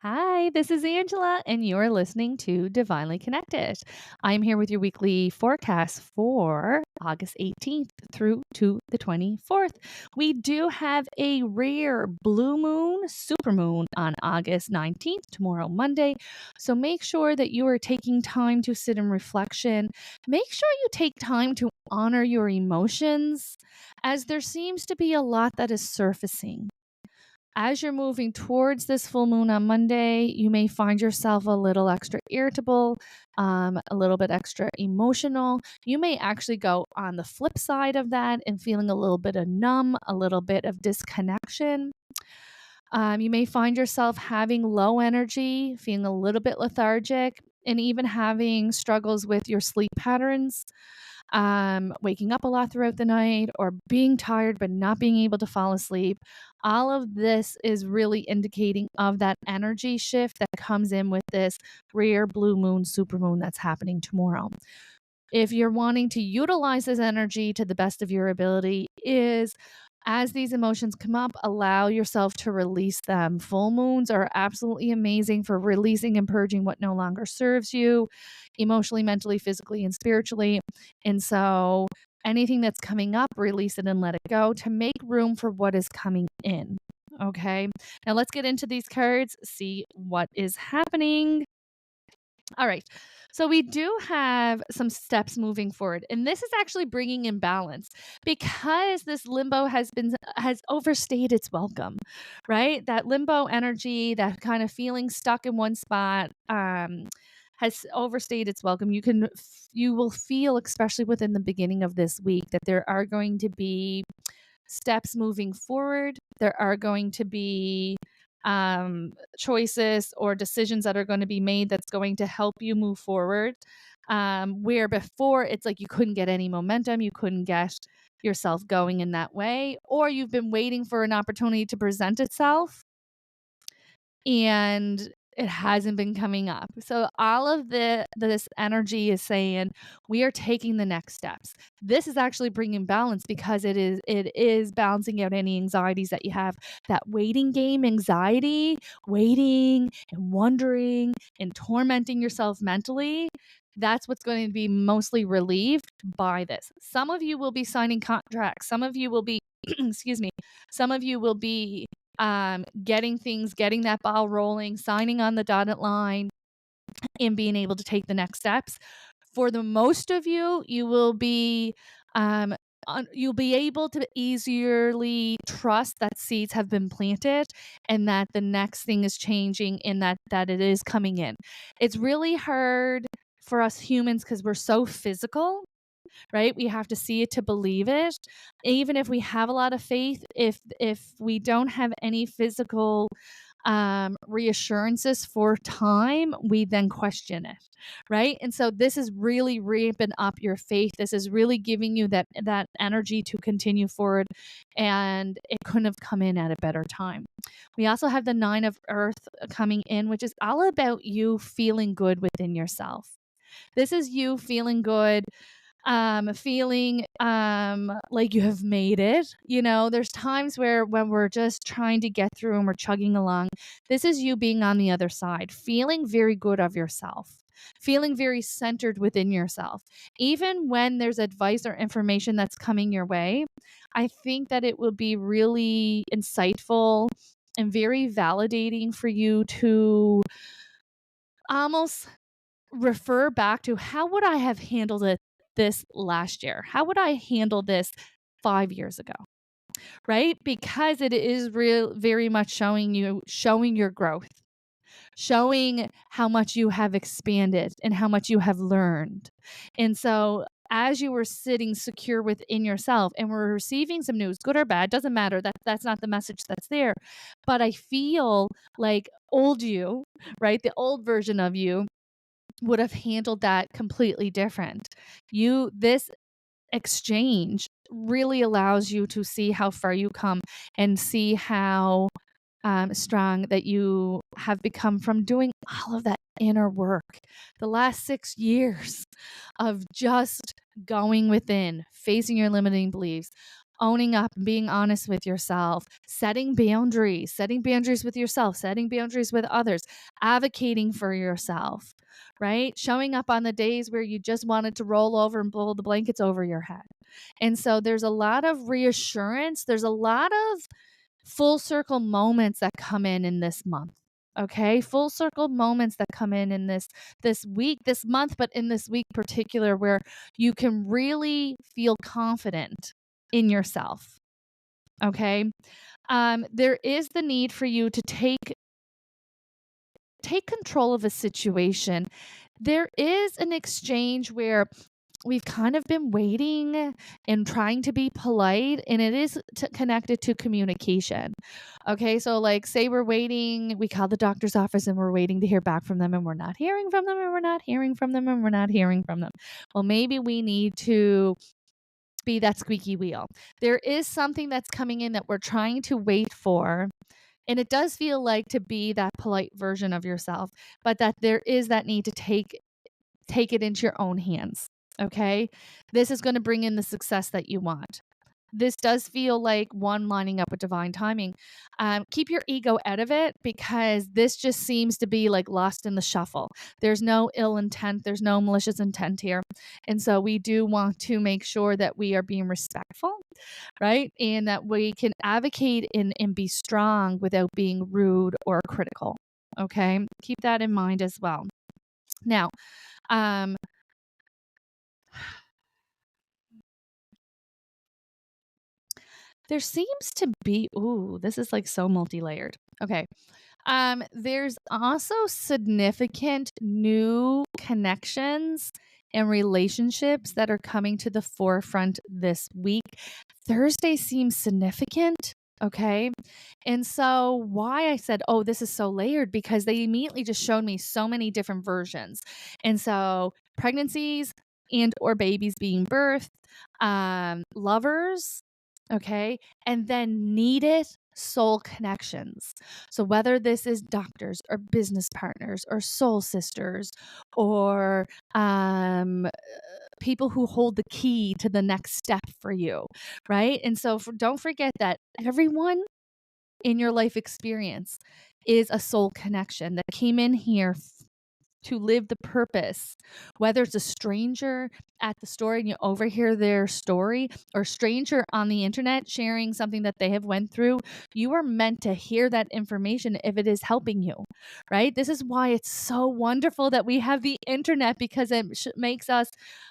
Hi, this is Angela, and you're listening to Divinely Connected. I'm here with your weekly forecast for August 18th through to the 24th. We do have a rare blue moon, supermoon on August 19th, tomorrow, Monday. So make sure that you are taking time to sit in reflection. Make sure you take time to honor your emotions, as there seems to be a lot that is surfacing. As you're moving towards this full moon on Monday, you may find yourself a little extra irritable, a little bit extra emotional. You may actually go on the flip side of that and feeling a little bit of numb, a little bit of disconnection. You may find yourself having low energy, feeling a little bit lethargic, and even having struggles with your sleep patterns, waking up a lot throughout the night, or being tired but not being able to fall asleep. All of this is really indicating of that energy shift that comes in with this rare blue moon, supermoon that's happening tomorrow. If you're wanting to utilize this energy to the best of your ability, is as these emotions come up, allow yourself to release them. Full moons are absolutely amazing for releasing and purging what no longer serves you emotionally, mentally, physically, and spiritually. And so anything that's coming up, release it and let it go to make room for what is coming in. Okay. Now let's get into these cards, see what is happening. All right. So we do have some steps moving forward, and this is actually bringing in balance because this limbo has overstayed its welcome, right? That limbo energy, that kind of feeling stuck in one spot, has overstayed its welcome. You will feel, especially within the beginning of this week, that there are going to be steps moving forward. There are going to be choices or decisions that are going to be made that's going to help you move forward. Where before it's like you couldn't get any momentum, you couldn't get yourself going in that way, or you've been waiting for an opportunity to present itself and it hasn't been coming up. So all of this energy is saying we are taking the next steps. This is actually bringing balance because it is balancing out any anxieties that you have. That waiting game anxiety, waiting and wondering and tormenting yourself mentally. That's what's going to be mostly relieved by this. Some of you will be signing contracts. Some of you will be, excuse me, some of you will be getting that ball rolling, signing on the dotted line, and being able to take the next steps. For the most of you, um, you'll be able to easily trust that seeds have been planted and that the next thing is changing and that it is coming in. It's really hard for us humans because we're so physical, right? We have to see it to believe it. Even if we have a lot of faith, if we don't have any physical reassurances for time, we then question it, right? And so this is really ramping up your faith. This is really giving you that energy to continue forward, and it couldn't have come in at a better time. We also have the Nine of Earth coming in, which is all about you feeling good within yourself. This is you feeling good, feeling like you have made it. You know, there's times where when we're just trying to get through and we're chugging along, this is you being on the other side, feeling very good of yourself, feeling very centered within yourself. Even when there's advice or information that's coming your way, I think that it will be really insightful and very validating for you to almost refer back to, how would I have handled it this last year? How would I handle this 5 years ago? Right? Because it is very much showing your growth, showing how much you have expanded and how much you have learned. And so as you were sitting secure within yourself and we're receiving some news, good or bad, doesn't matter. That's not the message that's there. But I feel like old you, right? The old version of you would have handled that completely different. This exchange really allows you to see how far you come and see how strong that you have become from doing all of that inner work. The last 6 years of just going within, facing your limiting beliefs, owning up and being honest with yourself, setting boundaries with yourself, setting boundaries with others, advocating for yourself, right? Showing up on the days where you just wanted to roll over and blow the blankets over your head. And so there's a lot of reassurance. There's a lot of full circle moments that come in this month. Okay, full circle moments that come in this week, this month, but in this week particular, where you can really feel confident in yourself. Okay, there is the need for you to take control of a situation. There is an exchange where we've kind of been waiting and trying to be polite, and it is connected to communication. Okay, so like say we're waiting, we call the doctor's office and we're waiting to hear back from them, and we're not hearing from them, and we're not hearing from them, and we're not hearing from them. Well, maybe we need to be that squeaky wheel. There is something that's coming in that we're trying to wait for. And it does feel like to be that polite version of yourself, but that there is that need to take it into your own hands. Okay. This is going to bring in the success that you want. This does feel like one lining up with divine timing. Keep your ego out of it, because this just seems to be like lost in the shuffle. There's no ill intent. There's no malicious intent here. And so we do want to make sure that we are being respectful, right? And that we can advocate and be strong without being rude or critical. Okay. Keep that in mind as well. Now, um, there seems to be, ooh, this is like so multi-layered. Okay. There's also significant new connections and relationships that are coming to the forefront this week. Thursday seems significant. Okay. And so why I said, oh, this is so layered, because they immediately just showed me so many different versions. And so pregnancies and or babies being birthed, lovers, okay, and then needed soul connections. So whether this is doctors or business partners or soul sisters or people who hold the key to the next step for you, right? And so don't forget that everyone in your life experience is a soul connection that came in here to live the purpose, whether it's a stranger at the store and you overhear their story, or a stranger on the internet sharing something that they have went through. You are meant to hear that information if it is helping you, right? This is why it's so wonderful that we have the internet, because it makes us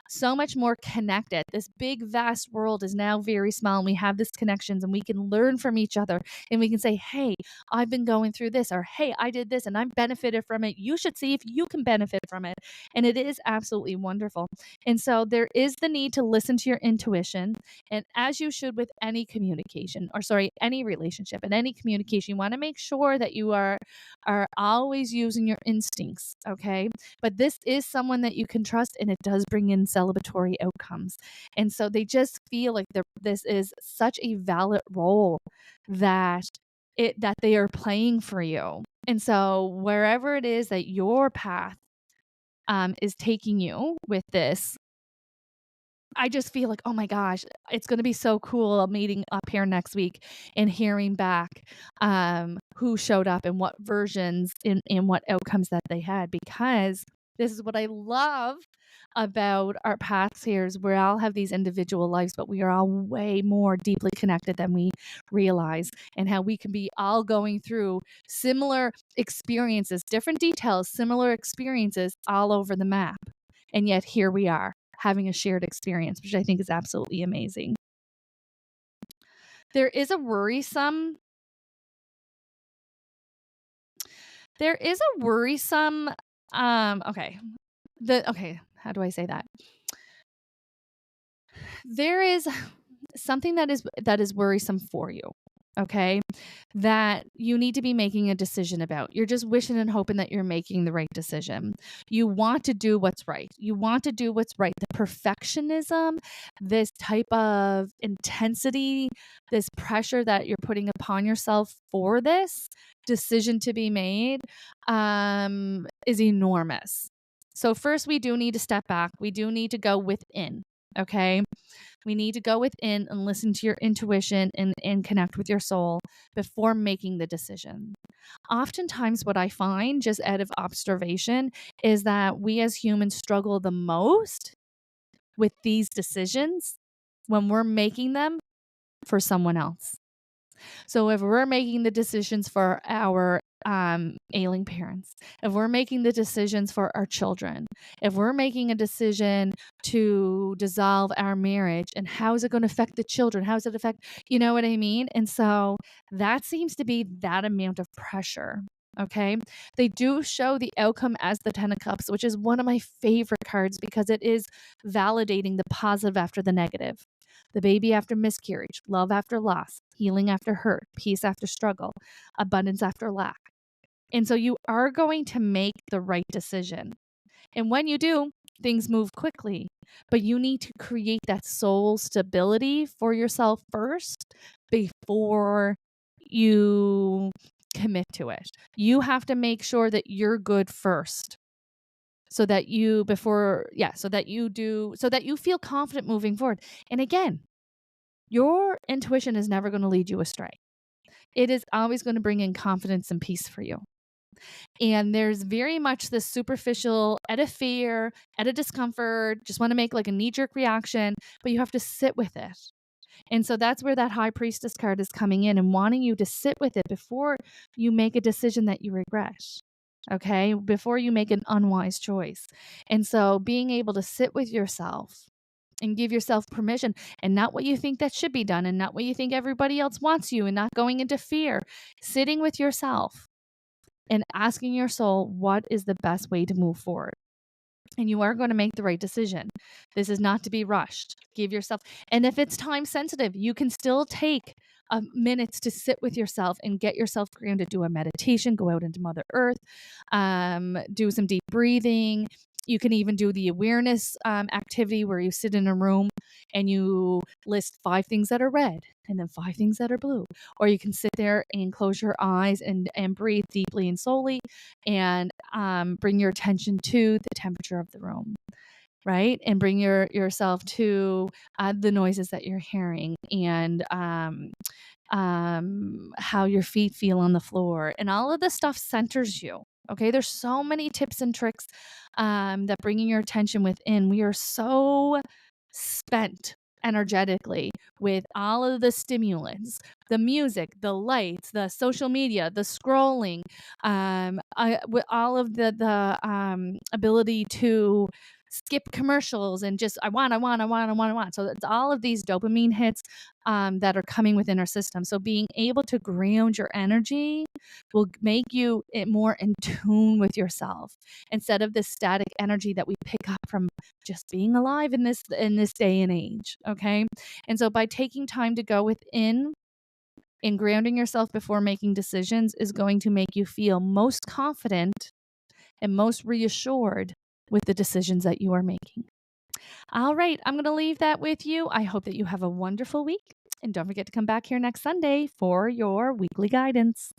so much more connected. This big vast world is now very small, and we have these connections, and we can learn from each other, and we can say, hey, I've been going through this, or hey, I did this and I benefited from it. You should see if you can benefit from it. And it is absolutely wonderful. And so there is the need to listen to your intuition, and as you should with any communication, or sorry, any relationship and any communication, you want to make sure that you are always using your instincts, okay? But this is someone that you can trust, and it does bring in celebratory outcomes. And so they just feel like this is such a valid role that they are playing for you. And so wherever it is that your path is taking you with this, I just feel like, oh my gosh, it's going to be so cool meeting up here next week and hearing back who showed up and what versions and what outcomes that they had, because this is what I love about our paths here, is we all have these individual lives, but we are all way more deeply connected than we realize, and how we can be all going through similar experiences, different details, similar experiences all over the map. And yet here we are having a shared experience, which I think is absolutely amazing. There is a worrisome, okay. How do I say that? There is something that is worrisome for you, okay, that you need to be making a decision about. You're just wishing and hoping that you're making the right decision. You want to do what's right. The perfectionism, this type of intensity, this pressure that you're putting upon yourself for this decision to be made is enormous. So first, we do need to step back. We do need to go within. Okay. We need to go within and listen to your intuition and connect with your soul before making the decision. Oftentimes, what I find just out of observation is that we as humans struggle the most with these decisions when we're making them for someone else. So if we're making the decisions for our ailing parents, if we're making the decisions for our children, if we're making a decision to dissolve our marriage, and how is it going to affect the children? How does it affect, you know what I mean? And so that seems to be that amount of pressure. Okay. They do show the outcome as the 10 of cups, which is one of my favorite cards because it is validating the positive after the negative. The baby after miscarriage, love after loss, healing after hurt, peace after struggle, abundance after lack. And so you are going to make the right decision. And when you do, things move quickly. But you need to create that soul stability for yourself first before you commit to it. You have to make sure that you're good first. So that you feel confident moving forward. And again, your intuition is never going to lead you astray. It is always going to bring in confidence and peace for you. And there's very much this superficial, out of fear, out of discomfort, just want to make like a knee jerk reaction, but you have to sit with it. And so that's where that high priestess card is coming in and wanting you to sit with it before you make a decision that you regret. Okay. Before you make an unwise choice. And so being able to sit with yourself and give yourself permission and not what you think that should be done and not what you think everybody else wants you and not going into fear, sitting with yourself and asking your soul, what is the best way to move forward? And you are going to make the right decision. This is not to be rushed. Give yourself, and if it's time sensitive, you can still take minutes to sit with yourself and get yourself grounded. Do a meditation, go out into Mother Earth, do some deep breathing. You can even do the awareness activity where you sit in a room and you list 5 things that are red and then 5 things that are blue. Or you can sit there and close your eyes and breathe deeply and slowly and bring your attention to the temperature of the room, right? And bring yourself to the noises that you're hearing and how your feet feel on the floor. And all of this stuff centers you. Okay, there's so many tips and tricks that bringing your attention within. We are so spent energetically with all of the stimulants, the music, the lights, the social media, the scrolling, with all of the ability to skip commercials and just I want. So it's all of these dopamine hits that are coming within our system. So being able to ground your energy will make you more in tune with yourself instead of this static energy that we pick up from just being alive in this day and age. Okay. And so by taking time to go within and grounding yourself before making decisions is going to make you feel most confident and most reassured with the decisions that you are making. All right, I'm going to leave that with you. I hope that you have a wonderful week. And don't forget to come back here next Sunday for your weekly guidance.